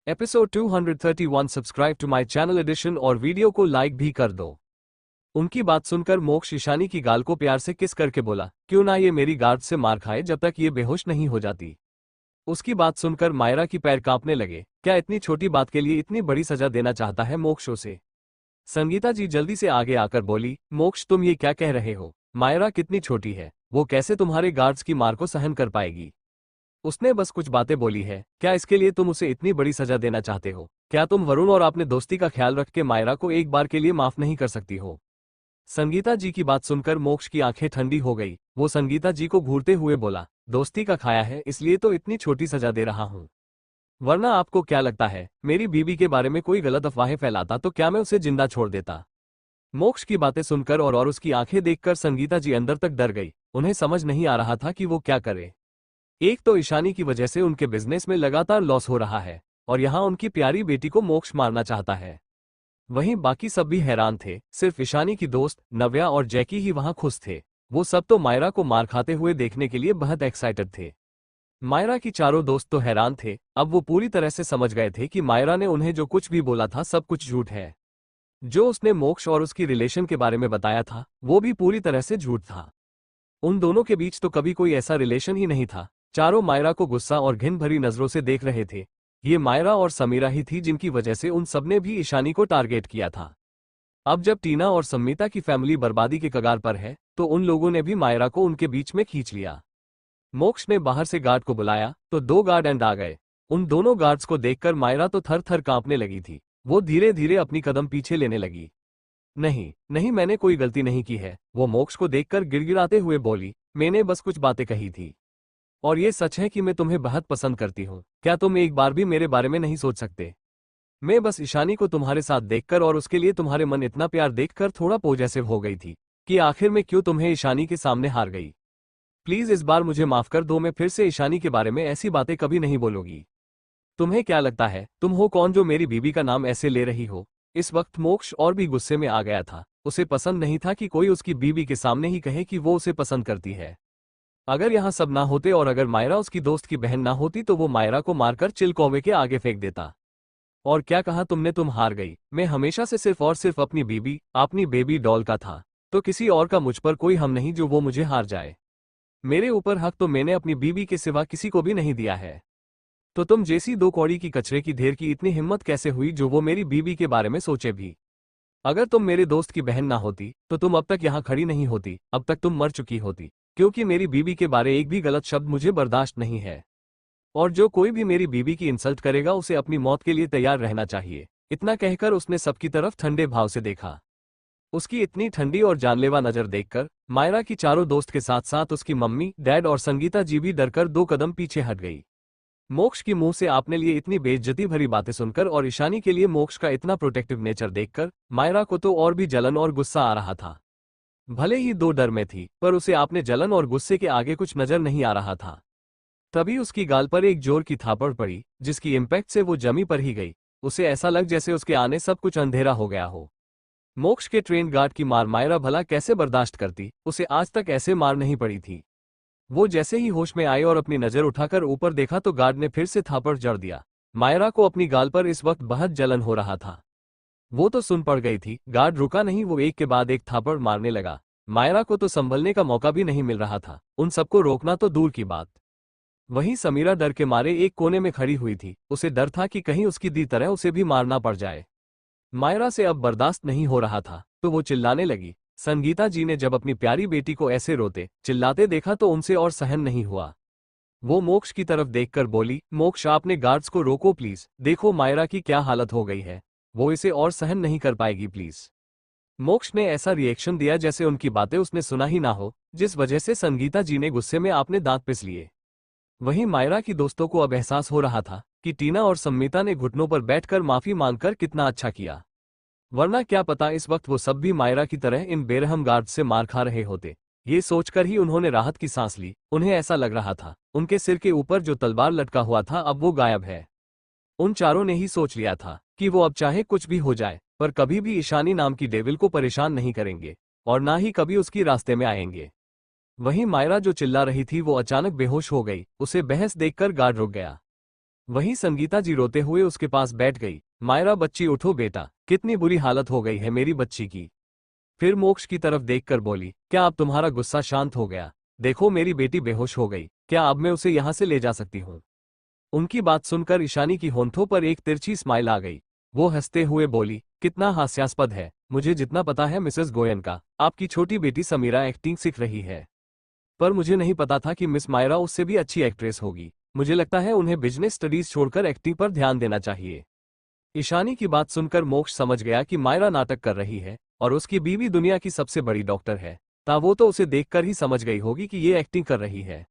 Episode 231 subscribe to my channel edition और video को like भी कर दो। उनकी बात सुनकर मोक्ष ईशानी की गाल को प्यार से किस करके बोला, क्यों ना ये मेरी गार्ड से मार खाए जब तक ये बेहोश नहीं हो जाती। उसकी बात सुनकर मायरा की पैर कांपने लगे। क्या इतनी छोटी बात के लिए इतनी बड़ी सजा देना चाहता है मोक्ष उसे? संगीता जी जल्दी से आगे आकर बोली, मोक्ष तुम ये क्या कह रहे हो? मायरा कितनी छोटी है, वो कैसे तुम्हारे गार्ड्स की मार को सहन कर पाएगी? उसने बस कुछ बातें बोली है, क्या इसके लिए तुम उसे इतनी बड़ी सजा देना चाहते हो? क्या तुम वरुण और अपने दोस्ती का ख्याल रख के मायरा को एक बार के लिए माफ नहीं कर सकती हो? संगीता जी की बात सुनकर मोक्ष की आंखें ठंडी हो गई। वो संगीता जी को घूरते हुए बोला, दोस्ती का खाया है इसलिए तो इतनी छोटी सजा दे रहा हूं, वरना आपको क्या लगता है मेरी बीबी के बारे में कोई गलत अफवाहें फैलाता तो क्या मैं उसे जिंदा छोड़ देता? मोक्ष की बातें सुनकर और उसकी आंखें देखकर संगीता जी अंदर तक डर गई। उन्हें समझ नहीं आ रहा था कि वो क्या करे। एक तो ईशानी की वजह से उनके बिजनेस में लगातार लॉस हो रहा है और यहाँ उनकी प्यारी बेटी को मोक्ष मारना चाहता है। वहीं बाकी सब भी हैरान थे, सिर्फ ईशानी की दोस्त नव्या और जैकी ही वहां खुश थे। वो सब तो मायरा को मार खाते हुए देखने के लिए बहुत एक्साइटेड थे। मायरा की चारों दोस्त तो हैरान थे। अब वो पूरी तरह से समझ गए थे कि मायरा ने उन्हें जो कुछ भी बोला था सब कुछ झूठ है। जो उसने मोक्ष और उसकी रिलेशन के बारे में बताया था वो भी पूरी तरह से झूठ था। उन दोनों के बीच तो कभी कोई ऐसा रिलेशन ही नहीं था। चारों मायरा को गुस्सा और घिन भरी नजरों से देख रहे थे। ये मायरा और समीरा ही थी जिनकी वजह से उन सबने भी ईशानी को टारगेट किया था। अब जब टीना और सम्मिता की फैमिली बर्बादी के कगार पर है तो उन लोगों ने भी मायरा को उनके बीच में खींच लिया। मोक्ष ने बाहर से गार्ड को बुलाया तो 2 गार्ड एंड आ गए। उन दोनों गार्ड्स को देखकर मायरा तो थर थर कांपने लगी थी। वो धीरे धीरे अपनी कदम पीछे लेने लगी। नहीं नहीं, मैंने कोई गलती नहीं की है, वो मोक्ष को देखकर गिड़गिड़ाते हुए बोली। मैंने बस कुछ बातें कही थी और ये सच है कि मैं तुम्हें बहुत पसंद करती हूँ। क्या तुम एक बार भी मेरे बारे में नहीं सोच सकते? मैं बस ईशानी को तुम्हारे साथ देखकर और उसके लिए तुम्हारे मन इतना प्यार देखकर थोड़ा पॉजेसिव हो गई थी कि आखिर में क्यों तुम्हें ईशानी के सामने हार गई। प्लीज इस बार मुझे माफ कर दो, मैं फिर से ईशानी के बारे में ऐसी बातें कभी नहीं बोलूंगी। तुम्हें क्या लगता है तुम हो कौन जो मेरी बीबी का नाम ऐसे ले रही हो? इस वक्त मोक्ष और भी गुस्से में आ गया था। उसे पसंद नहीं था कि कोई उसकी बीबी के सामने ही कहे कि वो उसे पसंद करती है। अगर यहाँ सब ना होते और अगर मायरा उसकी दोस्त की बहन ना होती तो वो मायरा को मारकर चिलकौवे के आगे फेंक देता। और क्या कहा तुमने, तुम हार गई? मैं हमेशा से सिर्फ और सिर्फ अपनी बीबी, अपनी बेबी डॉल का था, तो किसी और का मुझ पर कोई हम नहीं जो वो मुझे हार जाए। मेरे ऊपर हक तो मैंने अपनी बीबी के सिवा किसी को भी नहीं दिया है। तो तुम जैसी 2 कौड़ी की कचरे की ढेर की इतनी हिम्मत कैसे हुई जो वो मेरी बीबी के बारे में सोचे भी? अगर तुम मेरे दोस्त की बहन ना होती तो तुम अब तक यहाँ खड़ी नहीं होती, अब तक तुम मर चुकी होती, क्योंकि मेरी बीबी के बारे एक भी गलत शब्द मुझे बर्दाश्त नहीं है। और जो कोई भी मेरी बीबी की इंसल्ट करेगा उसे अपनी मौत के लिए तैयार रहना चाहिए। इतना कहकर उसने सबकी तरफ ठंडे भाव से देखा। उसकी इतनी ठंडी और जानलेवा नजर देखकर मायरा की चारों दोस्त के साथ साथ उसकी मम्मी, डैड और संगीता जी भी डरकर 2 कदम पीछे हट गई। मोक्ष की मुंह से आपने लिए इतनी बेइज्जती भरी बातें सुनकर और ईशानी के लिए मोक्ष का इतना प्रोटेक्टिव नेचर देखकर मायरा को तो और भी जलन और गुस्सा आ रहा था। भले ही 2 डर में थी पर उसे आपने जलन और गुस्से के आगे कुछ नजर नहीं आ रहा था। तभी उसकी गाल पर एक जोर की थापड़ पड़ी जिसकी इम्पैक्ट से वो जमी पर ही गई। उसे ऐसा लग जैसे उसके आने सब कुछ अंधेरा हो गया हो। मोक्ष के ट्रेन गार्ड की मार मायरा भला कैसे बर्दाश्त करती? उसे आज तक ऐसे मार नहीं पड़ी थी। वो जैसे ही होश में आए और अपनी नजर उठाकर ऊपर देखा तो गार्ड ने फिर से थापड़ जड़ दिया। मायरा को अपनी गाल पर इस वक्त बहुत जलन हो रहा था। वो तो सुन पड़ गई थी। गार्ड रुका नहीं, वो एक के बाद एक थापड़ मारने लगा। मायरा को तो संभलने का मौका भी नहीं मिल रहा था, उन सबको रोकना तो दूर की बात। वहीं समीरा डर के मारे एक कोने में खड़ी हुई थी। उसे डर था कि कहीं उसकी दी तरह उसे भी मारना पड़ जाए। मायरा से अब बर्दाश्त नहीं हो रहा था तो वो चिल्लाने लगी। संगीता जी ने जब अपनी प्यारी बेटी को ऐसे रोते चिल्लाते देखा तो उनसे और सहन नहीं हुआ। वो मोक्ष की तरफ देखकर बोली, मोक्ष आपने गार्ड्स को रोको प्लीज, देखो मायरा की क्या हालत हो गई है, वो इसे और सहन नहीं कर पाएगी प्लीज। मोक्ष ने ऐसा रिएक्शन दिया जैसे उनकी बातें उसने सुना ही ना हो, जिस वजह से संगीता जी ने गुस्से में आपने दांत पिस लिए। वहीं मायरा की दोस्तों को अब एहसास हो रहा था कि टीना और सम्मिता ने घुटनों पर बैठकर माफी मांगकर कितना अच्छा किया, वरना क्या पता इस वक्त वो सब भी मायरा की तरह इन बेरहम गार्ड से मार खा रहे होते। ये सोचकर ही उन्होंने राहत की सांस ली। उन्हें ऐसा लग रहा था उनके सिर के ऊपर जो तलवार लटका हुआ था अब वो गायब है। उन चारों ने ही सोच लिया था कि वो अब चाहे कुछ भी हो जाए पर कभी भी ईशानी नाम की डेविल को परेशान नहीं करेंगे और ना ही कभी उसकी रास्ते में आएंगे। वहीं मायरा जो चिल्ला रही थी वो अचानक बेहोश हो गई। उसे बहस देखकर गार्ड रुक गया। वहीं संगीता जी रोते हुए उसके पास बैठ गई। मायरा बच्ची उठो बेटा, कितनी बुरी हालत हो गई है मेरी बच्ची की। फिर मोक्ष की तरफ देखकर बोली, क्या अब तुम्हारा गुस्सा शांत हो गया? देखो मेरी बेटी बेहोश हो गई, क्या अब मैं उसे यहाँ से ले जा सकती हूँ? उनकी बात सुनकर ईशानी की होंठों पर एक तिरछी स्माइल आ गई। वो हंसते हुए बोली, कितना हास्यास्पद है। मुझे जितना पता है मिसेस गोयन का, आपकी छोटी बेटी समीरा एक्टिंग सीख रही है। पर मुझे नहीं पता था कि मिस मायरा उससे भी अच्छी एक्ट्रेस होगी। मुझे लगता है उन्हें बिजनेस स्टडीज छोड़कर एक्टिंग पर ध्यान देना चाहिए। ईशानी की बात सुनकर मोक्ष समझ गया कि मायरा नाटक कर रही है और उसकी बीवी दुनिया की सबसे बड़ी डॉक्टर है। वो तो उसे देखकर ही समझ गई होगी कि ये एक्टिंग कर रही है।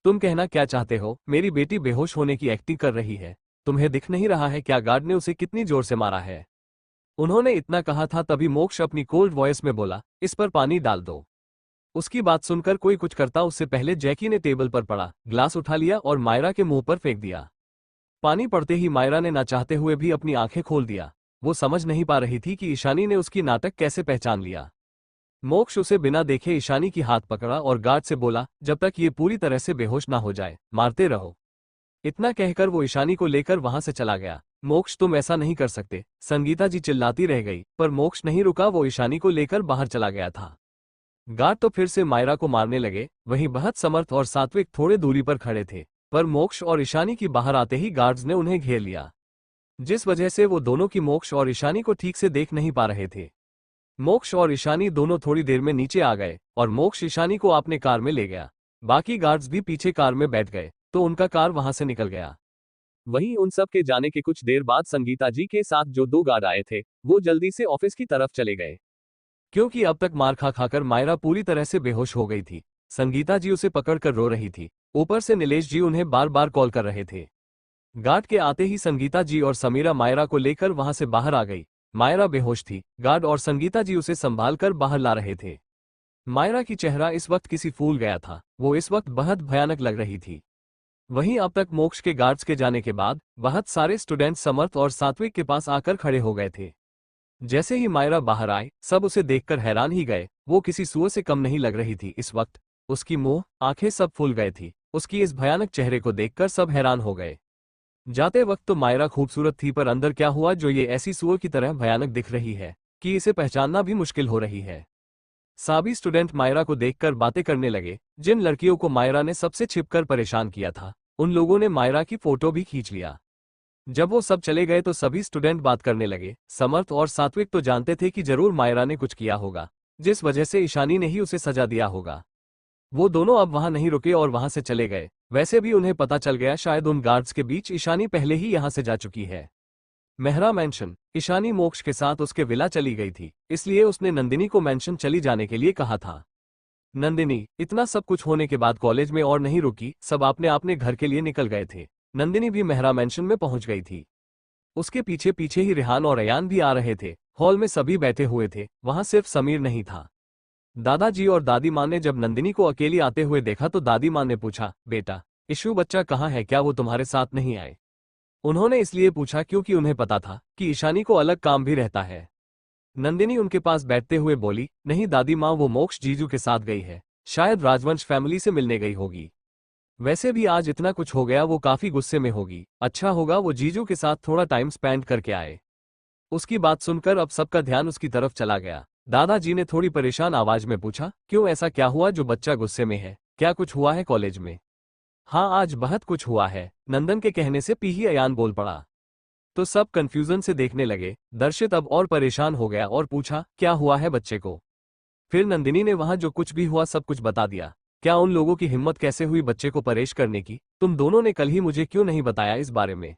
तुम कहना क्या चाहते हो? मेरी बेटी बेहोश होने की एक्टिंग कर रही है। तुम्हें दिख नहीं रहा है क्या गार्ड ने उसे कितनी जोर से मारा है? उन्होंने इतना कहा था तभी मोक्ष अपनी कोल्ड वॉइस में बोला, इस पर पानी डाल दो। उसकी बात सुनकर कोई कुछ करता उससे पहले जैकी ने टेबल पर पड़ा ग्लास उठा लिया और मायरा के मुंह पर फेंक दिया। पानी पड़ते ही मायरा ने ना चाहते हुए भी अपनी आंखें खोल दिया। वो समझ नहीं पा रही थी कि ईशानी ने उसकी नाटक कैसे पहचान लिया। मोक्ष उसे बिना देखे ईशानी की हाथ पकड़ा और गार्ड से बोला, जब तक ये पूरी तरह से बेहोश ना हो जाए मारते रहो। इतना कहकर वो ईशानी को लेकर वहां से चला गया। मोक्ष तुम ऐसा नहीं कर सकते, संगीता जी चिल्लाती रह गई, पर मोक्ष नहीं रुका। वो ईशानी को लेकर बाहर चला गया था। गार्ड तो फिर से मायरा को मारने लगे। वहीं बहुत समर्थ और सात्विक थोड़े दूरी पर खड़े थे, पर मोक्ष और ईशानी की बाहर आते ही गार्ड्स ने उन्हें घेर लिया, जिस वजह से वो दोनों की मोक्ष और ईशानी को ठीक से देख नहीं पा रहे थे। मोक्ष और ईशानी दोनों थोड़ी देर में नीचे आ गए और मोक्ष ईशानी को अपने कार में ले गया। बाकी गार्ड्स भी पीछे कार में बैठ गए तो उनका कार वहां से निकल गया। वहीं उन सब के जाने के कुछ देर बाद संगीता जी के साथ जो दो गार्ड आए थे वो जल्दी से ऑफिस की तरफ चले गए, क्योंकि अब तक मार खा खाकर मायरा पूरी तरह से बेहोश हो गई थी। संगीता जी उसे पकड़कर रो रही थी। ऊपर से नीलेश जी उन्हें बार बार कॉल कर रहे थे। गार्ड के आते ही संगीता जी और समीरा मायरा को लेकर वहां से बाहर आ गई। मायरा बेहोश थी। गार्ड और संगीता जी उसे संभाल कर बाहर ला रहे थे। मायरा की चेहरा इस वक्त किसी फूल गया था। वो इस वक्त बहुत भयानक लग रही थी। वहीं अब तक मोक्ष के गार्ड्स के जाने के बाद बहुत सारे स्टूडेंट समर्थ और सात्विक के पास आकर खड़े हो गए थे। जैसे ही मायरा बाहर आए सब उसे देखकर हैरान ही गए। वो किसी सुअर से कम नहीं लग रही थी इस वक्त। उसकी मुंह आंखें सब फूल गए थी। उसकी इस भयानक चेहरे को देखकर सब हैरान हो गए। जाते वक्त तो मायरा खूबसूरत थी, पर अंदर क्या हुआ जो ये ऐसी सुअर की तरह भयानक दिख रही है कि इसे पहचानना भी मुश्किल हो रही है। सभी स्टूडेंट मायरा को देखकर बातें करने लगे। जिन लड़कियों को मायरा ने सबसे छिपकर परेशान किया था उन लोगों ने मायरा की फोटो भी खींच लिया। जब वो सब चले गए तो सभी स्टूडेंट बात करने लगे। समर्थ और सात्विक तो जानते थे कि जरूर मायरा ने कुछ किया होगा, जिस वजह से ईशानी ने ही उसे सजा दिया होगा। वो दोनों अब वहां नहीं रुके और वहां से चले गए। वैसे भी उन्हें पता चल गया शायद उन गार्ड्स के बीच ईशानी पहले ही यहां से जा चुकी है। मेहरा मेंशन। ईशानी मोक्ष के साथ उसके विला चली गई थी, इसलिए उसने नंदिनी को मेंशन चली जाने के लिए कहा था। नंदिनी इतना सब कुछ होने के बाद कॉलेज में और नहीं रुकी, सब अपने अपने घर के लिए निकल गए थे। नंदिनी भी मेहरा मेंशन में पहुंच गई थी। उसके पीछे पीछे ही रिहान और अयान भी आ रहे थे। हॉल में सभी बैठे हुए थे, वहां सिर्फ समीर नहीं था। दादाजी और दादी माँ ने जब नंदिनी को अकेली आते हुए देखा तो दादी माँ ने पूछा, बेटा इशू बच्चा कहाँ है, क्या वो तुम्हारे साथ नहीं आए? उन्होंने इसलिए पूछा क्योंकि उन्हें पता था कि ईशानी को अलग काम भी रहता है। नंदिनी उनके पास बैठते हुए बोली, नहीं दादी माँ, वो मोक्ष जीजू के साथ गई है, शायद राजवंश फैमिली से मिलने गई होगी। वैसे भी आज इतना कुछ हो गया, वो काफी गुस्से में होगी। अच्छा होगा वो जीजू के साथ थोड़ा टाइम स्पेंड करके आए। उसकी बात सुनकर अब सबका ध्यान उसकी तरफ चला गया। दादाजी ने थोड़ी परेशान आवाज में पूछा, क्यों, ऐसा क्या हुआ जो बच्चा गुस्से में है? क्या कुछ हुआ है कॉलेज में? हाँ आज बहुत कुछ हुआ है, नंदन के कहने से पीही अयान बोल पड़ा। तो सब कंफ्यूजन से देखने लगे। दर्शित अब और परेशान हो गया और पूछा, क्या हुआ है बच्चे को? फिर नंदिनी ने वहां जो कुछ भी हुआ सब कुछ बता दिया। क्या उन लोगों की हिम्मत कैसे हुई बच्चे को परेश करने की? तुम दोनों ने कल ही मुझे क्यों नहीं बताया इस बारे में?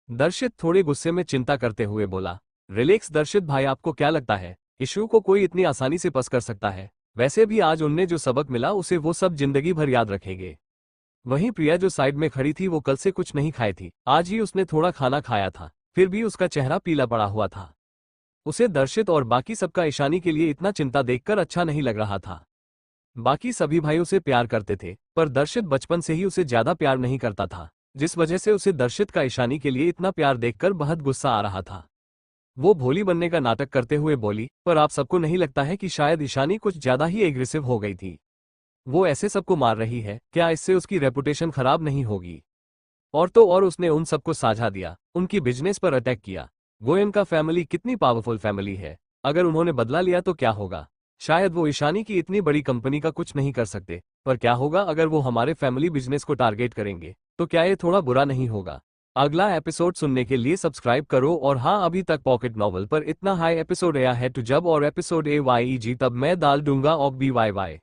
दर्शित थोड़े गुस्से में चिंता करते हुए बोला। रिलैक्स दर्शित भाई, आपको क्या लगता है इशू को कोई इतनी आसानी से पस कर सकता है? वैसे भी आज उन्हें जो सबक मिला उसे वो सब जिंदगी भर याद रखेंगे। वहीं प्रिया जो साइड में खड़ी थी वो कल से कुछ नहीं खाई थी, आज ही उसने थोड़ा खाना खाया था, फिर भी उसका चेहरा पीला पड़ा हुआ था। उसे दर्शित और बाकी सबका ईशानी के लिए इतना चिंता देखकर अच्छा नहीं लग रहा था। बाकी सभी भाई उसे प्यार करते थे, पर दर्शित बचपन से ही उसे ज्यादा प्यार नहीं करता था, जिस वजह से उसे दर्शित का ईशानी के लिए इतना प्यार देखकर बहुत गुस्सा आ रहा था। वो भोली बनने का नाटक करते हुए बोली, पर आप सबको नहीं लगता है कि शायद ईशानी कुछ ज्यादा ही एग्रेसिव हो गई थी? वो ऐसे सबको मार रही है, क्या इससे उसकी रेपुटेशन खराब नहीं होगी? और तो और उसने उन सबको साझा दिया, उनकी बिजनेस पर अटैक किया। गोयनका फैमिली कितनी पावरफुल फैमिली है, अगर उन्होंने बदला लिया तो क्या होगा। शायद वो ईशानी की इतनी बड़ी कंपनी का कुछ नहीं कर सकते, पर क्या होगा अगर वो हमारे फैमिली बिजनेस को टारगेट करेंगे, तो क्या ये थोड़ा बुरा नहीं होगा। अगला एपिसोड सुनने के लिए सब्सक्राइब करो। और हाँ, अभी तक पॉकेट नॉवल पर इतना हाई एपिसोड आया है तो जब और एपिसोड AYEG तब मैं डाल दूंगा और BYY।